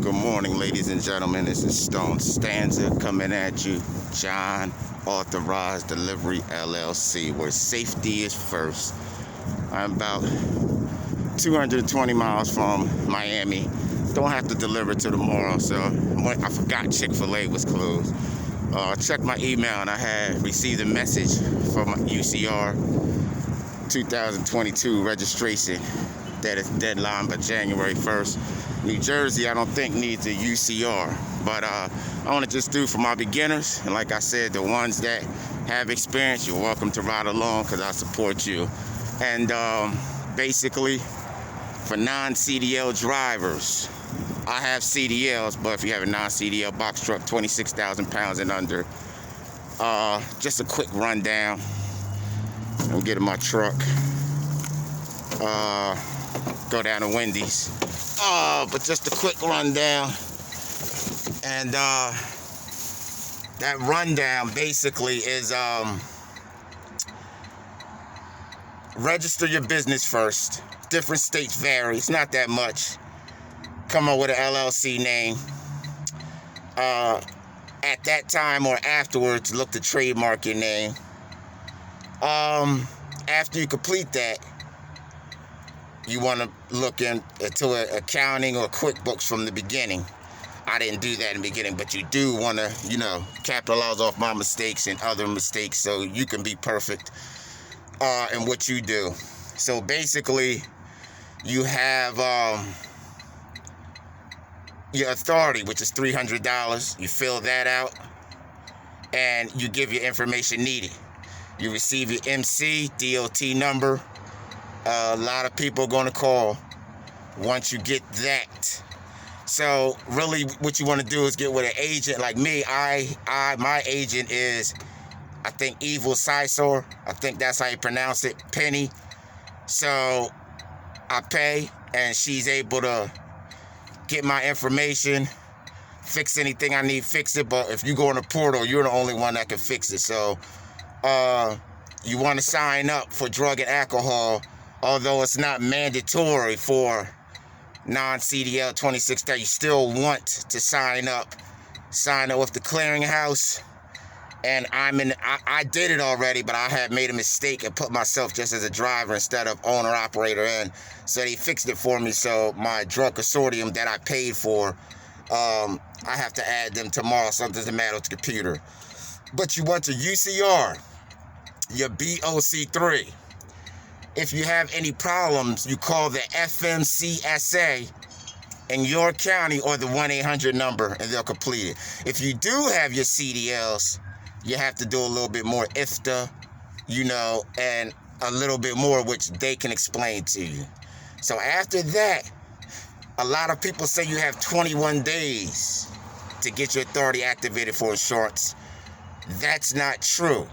Good morning, ladies and gentlemen. This is Stone Stanza coming at you. John Authorized Delivery LLC, where safety is first. I'm about 220 miles from Miami. Don't have to deliver till tomorrow, so I forgot Chick-fil-A was closed. Checked my email and I had received a message from UCR 2022 registration that is deadline by January 1st. New Jersey, I don't think needs a UCR, but I want to just do for my beginners, and like I said, the ones that have experience, you're welcome to ride along because I support you. And basically, for non-CDL drivers, I have CDLs, but if you have a non-CDL box truck, 26,000 pounds and under, just a quick rundown. I'm getting my truck. Go down to Wendy's. But just a quick rundown. And that rundown basically is register your business first. Different states vary. It's not that much. Come up with an LLC name. At that time or afterwards, look to trademark your name. After you complete that, you want to look into accounting or QuickBooks from the beginning. I didn't do that in the beginning, but you do want to, capitalize off my mistakes and other mistakes so you can be perfect in what you do. So basically, you have your authority, which is $300. You fill that out, and you give your information needed. You receive your MC, DOT number. A lot of people are going to call once you get that. So really what you want to do is get with an agent like me. My agent is, I think, Evil Sisor. I think that's how you pronounce it, Penny. So I pay, and she's able to get my information, fix anything I need, fix it. But if you go on the portal, you're the only one that can fix it. So you want to sign up for drug and alcohol, although it's not mandatory for non-CDL 26,000. You still want to sign up with the clearinghouse. And I did it already, but I had made a mistake and put myself just as a driver instead of owner-operator in. So they fixed it for me. So my drug consortium that I paid for, I have to add them tomorrow, so it doesn't matter with the computer. But you want to UCR, your BOC3. If you have any problems, you call the FMCSA in your county or the 1-800 number, and they'll complete it. If you do have your CDLs, you have to do a little bit more IFTA, and a little bit more, which they can explain to you. So after that, a lot of people say you have 21 days to get your authority activated for insurance. That's not true.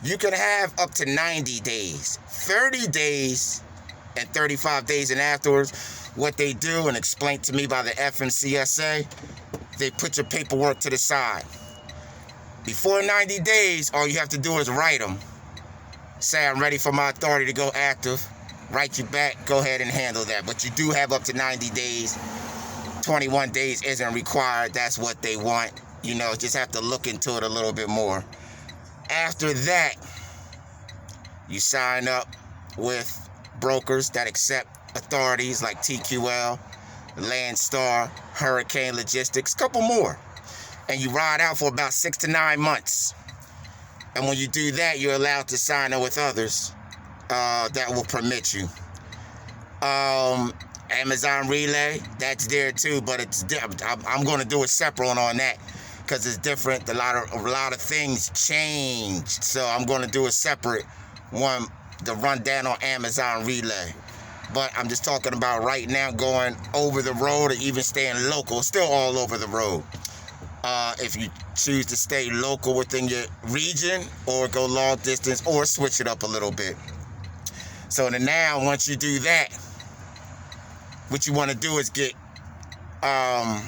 You can have up to 90 days, 30 days, and 35 days, and afterwards, what they do, and explained to me by the FMCSA, they put your paperwork to the side. Before 90 days, all you have to do is write them. Say, I'm ready for my authority to go active. Write you back, go ahead and handle that. But you do have up to 90 days. 21 days isn't required. That's what they want. Just have to look into it a little bit more. After that, you sign up with brokers that accept authorities like TQL, Landstar, Hurricane Logistics, a couple more. And you ride out for about 6 to 9 months. And when you do that, you're allowed to sign up with others that will permit you. Amazon Relay, that's there too, but I'm going to do a separate one on that because it's different. A lot of things changed, so I'm going to do a separate one, the rundown on Amazon Relay. But I'm just talking about right now going over the road or even staying local, still all over the road. If you choose to stay local within your region or go long distance or switch it up a little bit. So now, once you do that, what you want to do is get, I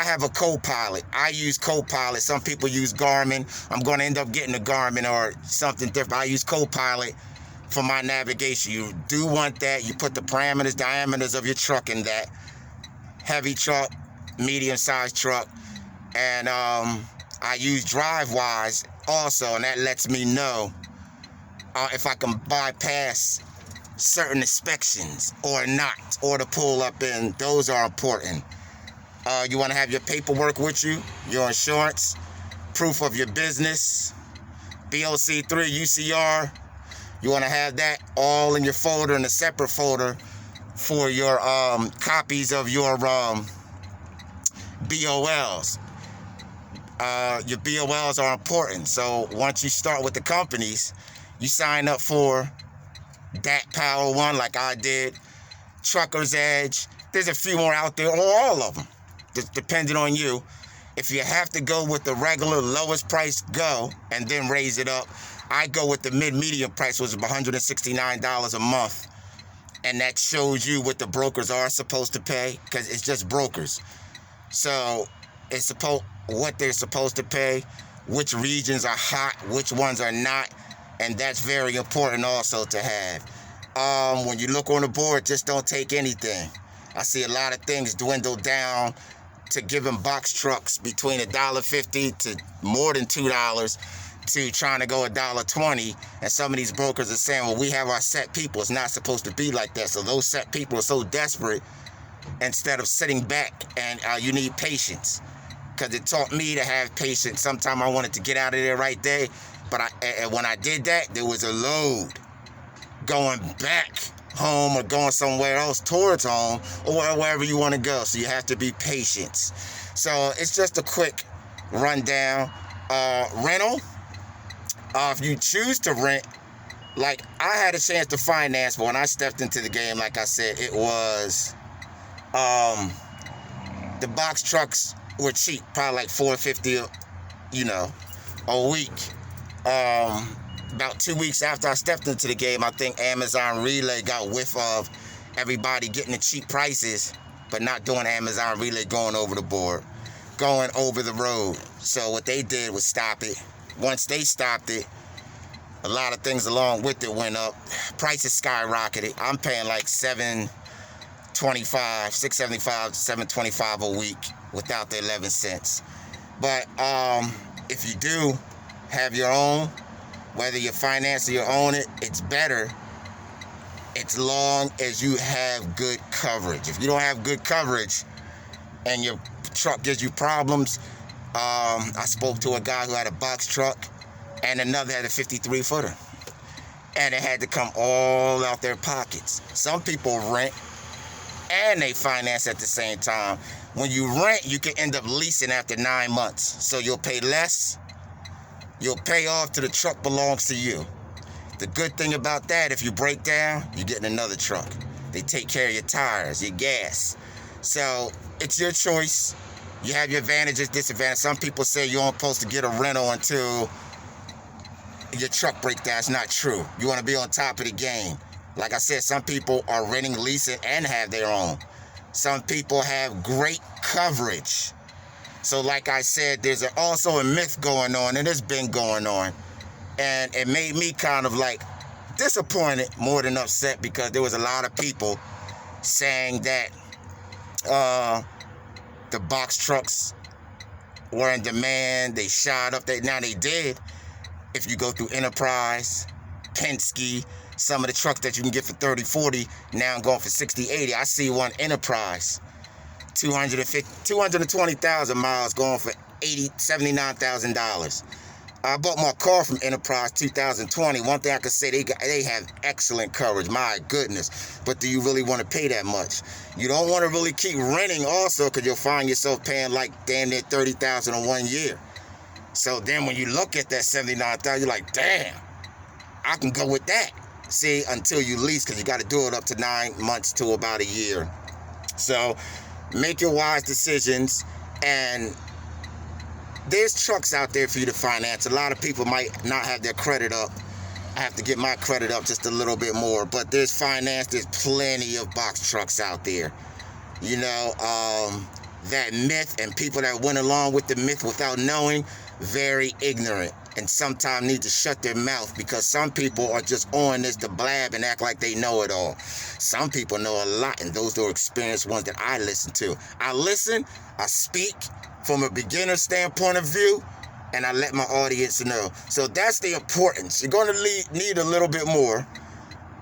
have a co-pilot. I use co-pilot. Some people use Garmin. I'm going to end up getting a Garmin or something different. I use co-pilot for my navigation. You do want that. You put the parameters, diameters of your truck in that. heavy truck, medium-sized truck, and I use DriveWise also, and that lets me know if I can bypass certain inspections or not, or to pull up in. Those are important. You want to have your paperwork with you, your insurance, proof of your business, BOC3, UCR. You want to have that all in your folder, in a separate folder for your copies of your BOLs. Your BOLs are important. So once you start with the companies, you sign up for that Power One like I did, Trucker's Edge. There's a few more out there, or all of them, depending on you. If you have to go with the regular lowest price, go, and then raise it up. I go with the mid-medium price, which is $169 a month. And that shows you what the brokers are supposed to pay, because it's just brokers. So it's what they're supposed to pay, which regions are hot, which ones are not, and that's very important also to have. When you look on the board, just don't take anything. I see a lot of things dwindle down to giving box trucks between $1.50 to more than $2 to trying to go $1.20, and some of these brokers are saying, well, we have our set people. It's not supposed to be like that. So those set people are so desperate, instead of sitting back, and you need patience, because it taught me to have patience. Sometimes I wanted to get out of there right there, but when I did that, there was a load going back home or going somewhere else towards home, or wherever you want to go. So you have to be patient. So it's just a quick rundown. Rental, if you choose to rent, like I had a chance to finance, but when I stepped into the game, like I said, it was the box trucks were cheap, probably like $450 a week. About 2 weeks after I stepped into the game, I think Amazon Relay got whiff of everybody getting the cheap prices, but not doing Amazon Relay, going over the board, going over the road. So what they did was stop it. Once they stopped it, a lot of things along with it went up. Prices skyrocketed. I'm paying like $675, $725 a week without the 11 cents. But if you do have your own, whether you finance or you own it, it's better as long as you have good coverage. If you don't have good coverage and your truck gives you problems, I spoke to a guy who had a box truck and another had a 53-footer. And it had to come all out their pockets. Some people rent and they finance at the same time. When you rent, you can end up leasing after 9 months. So you'll pay less. You'll pay off till the truck belongs to you. The good thing about that, if you break down, you're getting another truck. They take care of your tires, your gas. So it's your choice. You have your advantages, disadvantages. Some people say you're not supposed to get a rental until your truck breaks down. It's not true. You want to be on top of the game. Like I said, some people are renting, leasing, and have their own. Some people have great coverage. So like I said, there's also a myth going on, and it's been going on. And it made me kind of like disappointed more than upset, because there was a lot of people saying that the box trucks were in demand. They shot up. Now they did. If you go through Enterprise, Penske, some of the trucks that you can get for $30,000, $40,000, now going for $60,000, $80,000. I see one Enterprise, 220,000 miles, going for $79,000. I bought my car from Enterprise 2020. One thing I could say, they have excellent coverage. My goodness. But do you really want to pay that much? You don't want to really keep renting also, because you'll find yourself paying like damn near $30,000 in 1 year. So then when you look at that $79,000, you're like, damn, I can go with that. See, until you lease, because you got to do it up to 9 months to about a year. So make your wise decisions. And there's trucks out there for you to finance. A lot of people might not have their credit up. I have to get my credit up just a little bit more. But there's finance. There's plenty of box trucks out there. You know, that myth, and people that went along with the myth without knowing, very ignorant. and sometimes need to shut their mouth, because some people are just on this to blab and act like they know it all. Some people know a lot, and those are experienced ones that I listen to. I listen, I speak from a beginner standpoint of view, and I let my audience know. So that's the importance. You're going to need a little bit more.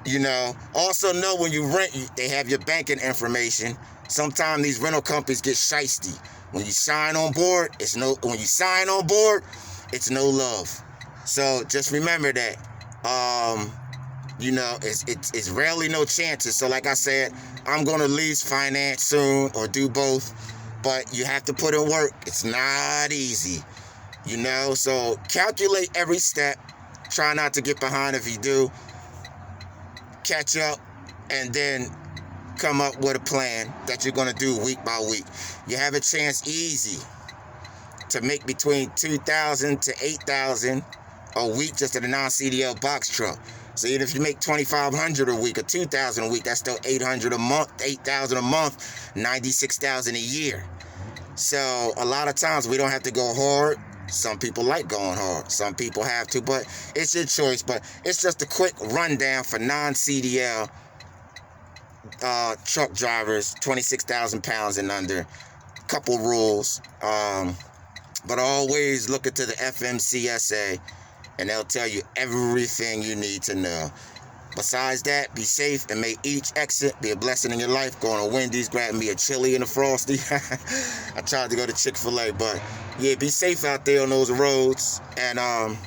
You know, also know when you rent, they have your banking information. Sometimes these rental companies get shiesty. When you sign on board, it's no love. So just remember that. You know, it's rarely no chances. So like I said, I'm gonna lease finance soon or do both, but you have to put in work. It's not easy. You know, so calculate every step. Try not to get behind if you do. Catch up, and then come up with a plan that you're going to do week by week. You have a chance easy to make between $2,000 to $8,000 a week just in a non-CDL box truck. So even if you make $2,500 a week or $2,000 a week, that's still $800 a month, $8,000 a month, $96,000 a year. So a lot of times we don't have to go hard. Some people like going hard. Some people have to, but it's your choice. But it's just a quick rundown for non-CDL truck drivers, 26,000 pounds and under. Couple rules. But always look into the FMCSA, and they'll tell you everything you need to know. Besides that, be safe, and may each exit be a blessing in your life. Going to Wendy's, grabbing me a chili and a Frosty. I tried to go to Chick-fil-A, but yeah, be safe out there on those roads, and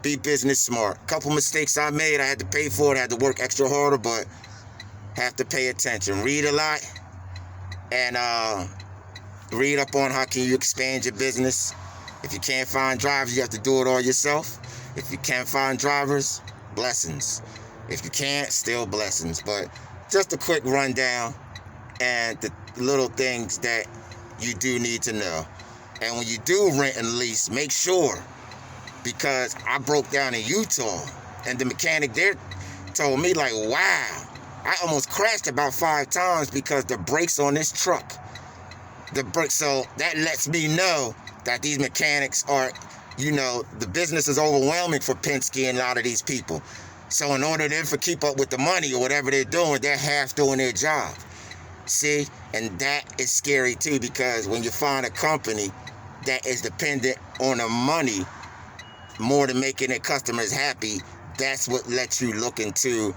be business smart. Couple mistakes I made, I had to pay for it. I had to work extra harder, but have to pay attention. Read a lot, and read up on how can you expand your business. If you can't find drivers, you have to do it all yourself. If you can't find drivers, blessings. If you can't, still blessings. But just a quick rundown and the little things that you do need to know. And when you do rent and lease, make sure, because I broke down in Utah, and the mechanic there told me, like, wow, I almost crashed about 5 times because the brakes on this truck. So that lets me know that these mechanics are, you know, the business is overwhelming for Penske and a lot of these people. So in order to keep up with the money or whatever they're doing, they're half doing their job. See? And that is scary too, because when you find a company that is dependent on the money more than making their customers happy, that's what lets you look into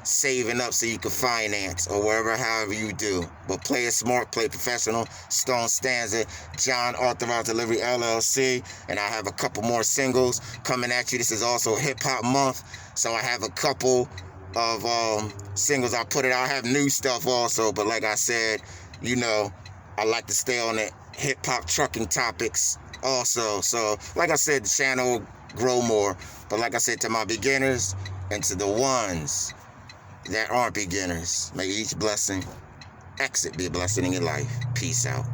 saving up so you can finance or wherever, however you do. But play it smart, play professional. Stone Stanza, John Authorized Delivery LLC, and I have a couple more singles coming at you. This is also Hip Hop Month, so I have a couple of singles. I put it out. I have new stuff also, but like I said, you know, I like to stay on the hip hop trucking topics also. So like I said, the channel will grow more. But like I said, to my beginners and to the ones that aren't beginners, may each exit be a blessing in your life. Peace out.